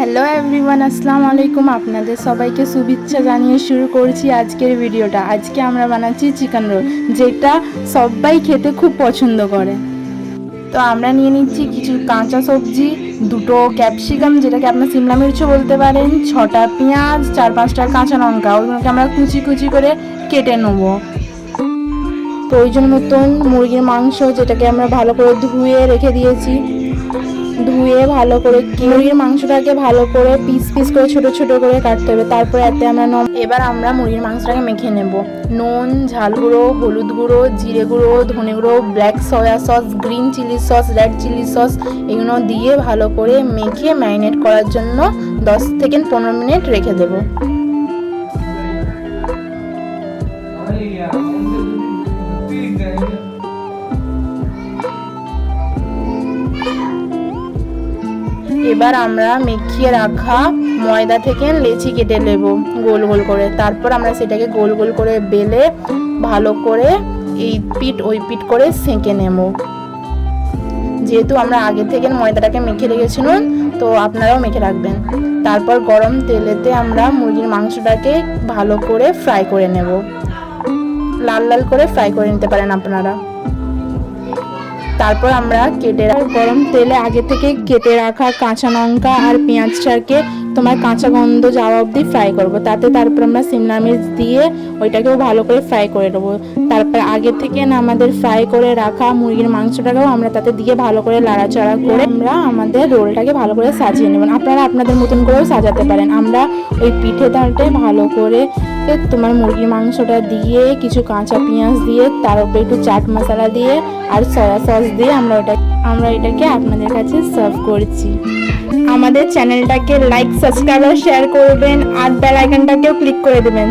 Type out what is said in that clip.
Hello everyone, আসসালামু আলাইকুম। আপনাদের সবাইকে শুভেচ্ছা জানিয়ে শুরু করছি আজকের ভিডিওটা। আজকে আমরা বানাচ্ছি চিকেন রোল, যেটা সবাই খেতে খুব পছন্দ করে। তো আমরা নিয়ে নিচ্ছি কিছু কাঁচা সবজি, দুটো ক্যাপসিকাম যেটাকে আপনার সিমলা মির্চও বলতে পারেন, 6টা পেঁয়াজ, 4-5টা কাঁচা লঙ্কা, ওইগুলোকে আমরা কুচি কুচি করে কেটে নেব। প্রয়োজন মতন মুরগির মাংস, যেটাকে আমরা ভালো করে ধুয়ে রেখে দিয়েছি। ধুয়ে ভালো করে মুরগির মাংসটাকে ভালো করে পিস পিস করে ছোট ছোট করে কাটতে হবে। তারপর এতে আমরা এবার আমরা মুরগির মাংসটাকে মেখে নেব। নুন, ঝাল গুঁড়ো, হলুদ গুঁড়ো, জিরে গুঁড়ো, ধনে গুঁড়ো, black soya sauce, green chilli sauce, red chilli sauce, এগুলো দিয়ে ভালো করে মেখে ম্যারিনেট করার জন্য 10 থেকে 15 মিনিট রেখে দেব। এবার আমরা মেখিয়ে রাখা ময়দা থেকে লেচি কেটে নেব গোল গোল করে। তারপর আমরা সেটাকে গোল গোল করে বেলে ভালো করে এই পিঠ ওই পিঠ করে সেঁকে নেব। যেহেতু আমরা আগে থেকে ময়দাটাকে মেখে রেখেছিলাম, তো আপনারাও মেখে রাখবেন। তারপর গরম তেলেতে আমরা মুরগির মাংসটাকে ভালো করে ফ্রাই করে নেব। লাল লাল করে ফ্রাই করে নিতে পারেন আপনারা। তারপর আমরা গরম তেলে আগে থেকে কেটে রাখা কাঁচা লঙ্কা আর পেঁয়াজটাকে কাঁচা গন্ধ যাওয়া অবধি ফ্রাই করব। তারপর আমরা সিমলা মির্চ দিয়ে ওইটাকেও ভালো করে ফ্রাই করে নেবো। তারপর আগে থেকে আমাদের ফ্রাই করে রাখা মুরগির মাংসটাকেও আমরা তাতে দিয়ে ভালো করে লাড়াচাড়া করে আমরা আমাদের রোলটাকে ভালো করে সাজিয়ে নেবেন। আপনারা আপনাদের মতন করেও সাজাতে পারেন। আমরা ওই পিঠে ধারটে ভালো করে মুরগির মাংসটা দিয়ে কিছু কাঁচা পেঁয়াজ দিয়ে তার উপরে একটু চাট মশলা দিয়ে আর সয়া সস দিয়ে আমরা এটাকে আপনাদের কাছে সার্ভ করছি। আমাদের চ্যানেলটাকে লাইক, সাবস্ক্রাইব আর শেয়ার করবেন আর বেল আইকনটাকেও ক্লিক করে দেবেন।